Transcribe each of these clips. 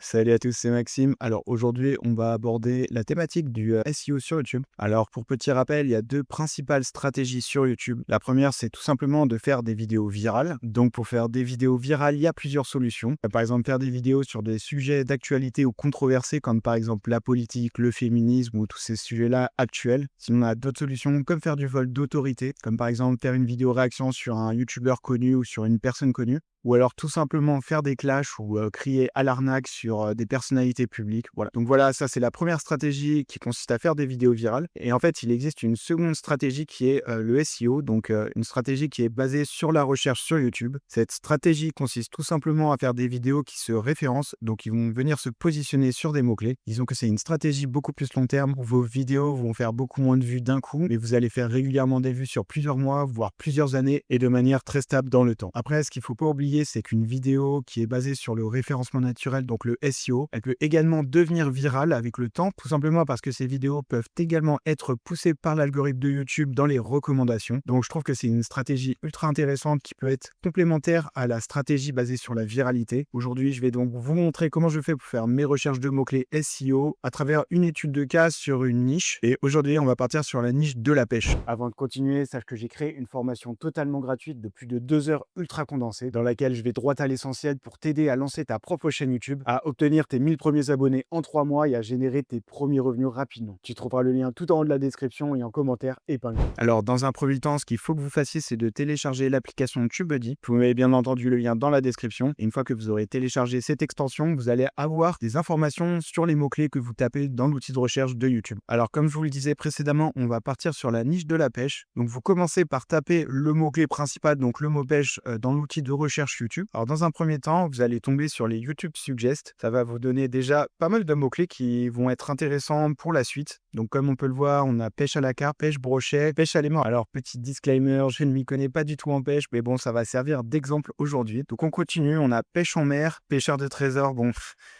Salut à tous, c'est Maxime. Alors aujourd'hui, on va aborder la thématique du SEO sur YouTube. Alors pour petit rappel, il y a deux principales stratégies sur YouTube. La première, c'est tout simplement de faire des vidéos virales. Donc pour faire des vidéos virales, il y a plusieurs solutions. Par exemple, faire des vidéos sur des sujets d'actualité ou controversés, comme par exemple la politique, le féminisme ou tous ces sujets-là actuels. Sinon, on a d'autres solutions comme faire du vol d'autorité, comme par exemple faire une vidéo réaction sur un YouTuber connu ou sur une personne connue. Ou alors tout simplement faire des clashs ou crier à l'arnaque sur des personnalités publiques. Voilà. Donc voilà, ça c'est la première stratégie qui consiste à faire des vidéos virales. Et en fait, il existe une seconde stratégie qui est le SEO, donc une stratégie qui est basée sur la recherche sur YouTube. Cette stratégie consiste tout simplement à faire des vidéos qui se référencent, donc ils vont venir se positionner sur des mots-clés. Disons que c'est une stratégie beaucoup plus long terme. Vos vidéos vont faire beaucoup moins de vues d'un coup, mais vous allez faire régulièrement des vues sur plusieurs mois, voire plusieurs années, et de manière très stable dans le temps. Après, ce qu'il ne faut pas oublier, c'est qu'une vidéo qui est basée sur le référencement naturel, donc le SEO, elle peut également devenir virale avec le temps, tout simplement parce que ces vidéos peuvent également être poussées par l'algorithme de YouTube dans les recommandations. Donc je trouve que c'est une stratégie ultra intéressante qui peut être complémentaire à la stratégie basée sur la viralité. Aujourd'hui, je vais donc vous montrer comment je fais pour faire mes recherches de mots-clés SEO à travers une étude de cas sur une niche. Et aujourd'hui, on va partir sur la niche de la pêche. Avant de continuer, sache que j'ai créé une formation totalement gratuite de plus de 2 heures ultra condensée dans laquelle je vais droit à l'essentiel pour t'aider à lancer ta propre chaîne YouTube, à obtenir tes 1000 premiers abonnés en 3 mois et à générer tes premiers revenus rapidement. Tu trouveras le lien tout en haut de la description et en commentaire épinglé. Alors, dans un premier temps, ce qu'il faut que vous fassiez, c'est de télécharger l'application TubeBuddy. Vous m'avez bien entendu le lien dans la description. Et une fois que vous aurez téléchargé cette extension, vous allez avoir des informations sur les mots-clés que vous tapez dans l'outil de recherche de YouTube. Alors, comme je vous le disais précédemment, on va partir sur la niche de la pêche. Donc, vous commencez par taper le mot-clé principal, donc le mot pêche, dans l'outil de recherche YouTube. Alors, dans un premier temps, vous allez tomber sur les YouTube Suggest. Ça va vous donner déjà pas mal de mots-clés qui vont être intéressants pour la suite. Donc, comme on peut le voir, on a pêche à la carpe, pêche brochet, pêche à l'aimant. Alors, petit disclaimer, je ne m'y connais pas du tout en pêche, mais bon, ça va servir d'exemple aujourd'hui. Donc, on continue. On a pêche en mer, pêcheur de trésors. Bon,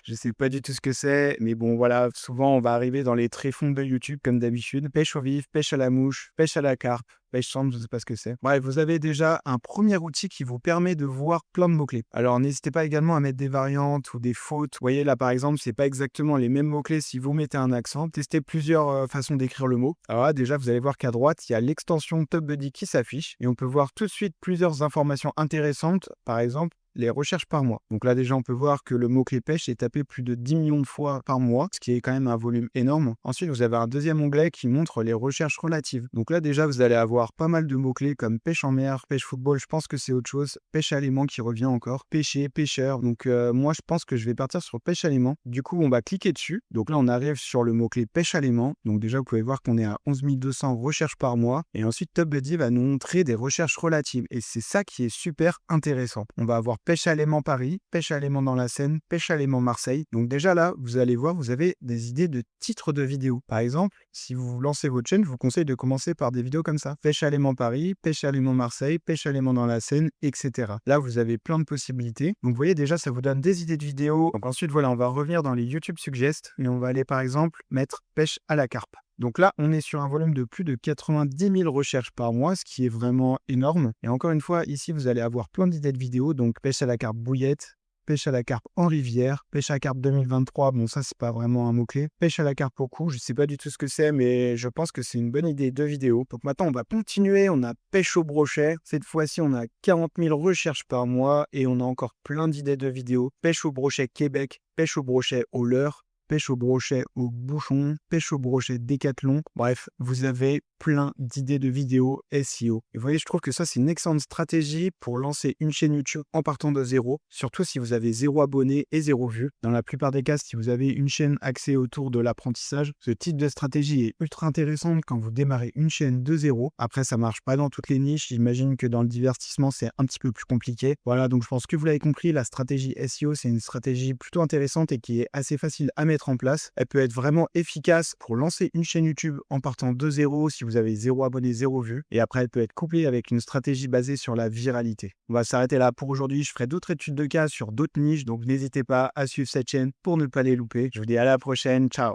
je sais pas du tout ce que c'est, mais bon, voilà, souvent, on va arriver dans les tréfonds de YouTube, comme d'habitude. Pêche au vif, pêche à la mouche, pêche à la carpe. Pêche centre, je ne sais pas ce que c'est. Bref, vous avez déjà un premier outil qui vous permet de voir plein de mots-clés. Alors, n'hésitez pas également à mettre des variantes ou des fautes. Vous voyez, là, par exemple, c'est pas exactement les mêmes mots-clés si vous mettez un accent. Testez plusieurs façons d'écrire le mot. Alors là, déjà, vous allez voir qu'à droite, il y a l'extension TubeBuddy qui s'affiche et on peut voir tout de suite plusieurs informations intéressantes. Par exemple, les recherches par mois. Donc là, déjà, on peut voir que le mot-clé pêche est tapé plus de 10 millions de fois par mois, ce qui est quand même un volume énorme. Ensuite, vous avez un deuxième onglet qui montre les recherches relatives. Donc là, déjà, vous allez avoir pas mal de mots-clés comme pêche en mer, pêche football, je pense que c'est autre chose, pêche à l'aimant qui revient encore, pêcher, pêcheur. Donc moi, je pense que je vais partir sur pêche à l'aimant. Du coup, on va cliquer dessus. Donc là, on arrive sur le mot-clé pêche à l'aimant. Donc déjà, vous pouvez voir qu'on est à 11 200 recherches par mois. Et ensuite, TubeBuddy va nous montrer des recherches relatives. Et c'est ça qui est super intéressant. On va avoir pêche à l'aimant Paris, pêche à l'aimant dans la Seine, pêche à l'aimant Marseille. Donc déjà là, vous allez voir, vous avez des idées de titres de vidéos. Par exemple, si vous lancez votre chaîne, je vous conseille de commencer par des vidéos comme ça. Pêche à l'aimant Paris, pêche à l'aimant Marseille, pêche à l'aimant dans la Seine, etc. Là, vous avez plein de possibilités. Donc vous voyez déjà, ça vous donne des idées de vidéos. Donc ensuite, voilà, on va revenir dans les YouTube Suggest et on va aller par exemple mettre pêche à la carpe. Donc là, on est sur un volume de plus de 90 000 recherches par mois, ce qui est vraiment énorme. Et encore une fois, ici, vous allez avoir plein d'idées de vidéos. Donc, pêche à la carpe bouillette, pêche à la carpe en rivière, pêche à la carpe 2023. Bon, ça, c'est pas vraiment un mot-clé. Pêche à la carpe au cou, je sais pas du tout ce que c'est, mais je pense que c'est une bonne idée de vidéo. Donc maintenant, on va continuer. On a pêche au brochet. Cette fois-ci, on a 40 000 recherches par mois et on a encore plein d'idées de vidéos. Pêche au brochet Québec, pêche au brochet au leurre, pêche au brochet au bouchon, pêche au brochet décathlon. Bref, vous avez plein d'idées de vidéos SEO. Et vous voyez, je trouve que ça, c'est une excellente stratégie pour lancer une chaîne YouTube en partant de zéro, surtout si vous avez 0 abonnés et 0 vues. Dans la plupart des cas, si vous avez une chaîne axée autour de l'apprentissage, ce type de stratégie est ultra intéressante quand vous démarrez une chaîne de zéro. Après, ça marche pas dans toutes les niches. J'imagine que dans le divertissement, c'est un petit peu plus compliqué. Voilà, donc je pense que vous l'avez compris, la stratégie SEO, c'est une stratégie plutôt intéressante et qui est assez facile à mettre en place. Elle peut être vraiment efficace pour lancer une chaîne YouTube en partant de zéro si vous avez 0 abonnés, 0 vues. Et après, elle peut être couplée avec une stratégie basée sur la viralité. On va s'arrêter là pour aujourd'hui. Je ferai d'autres études de cas sur d'autres niches, donc n'hésitez pas à suivre cette chaîne pour ne pas les louper. Je vous dis à la prochaine. Ciao!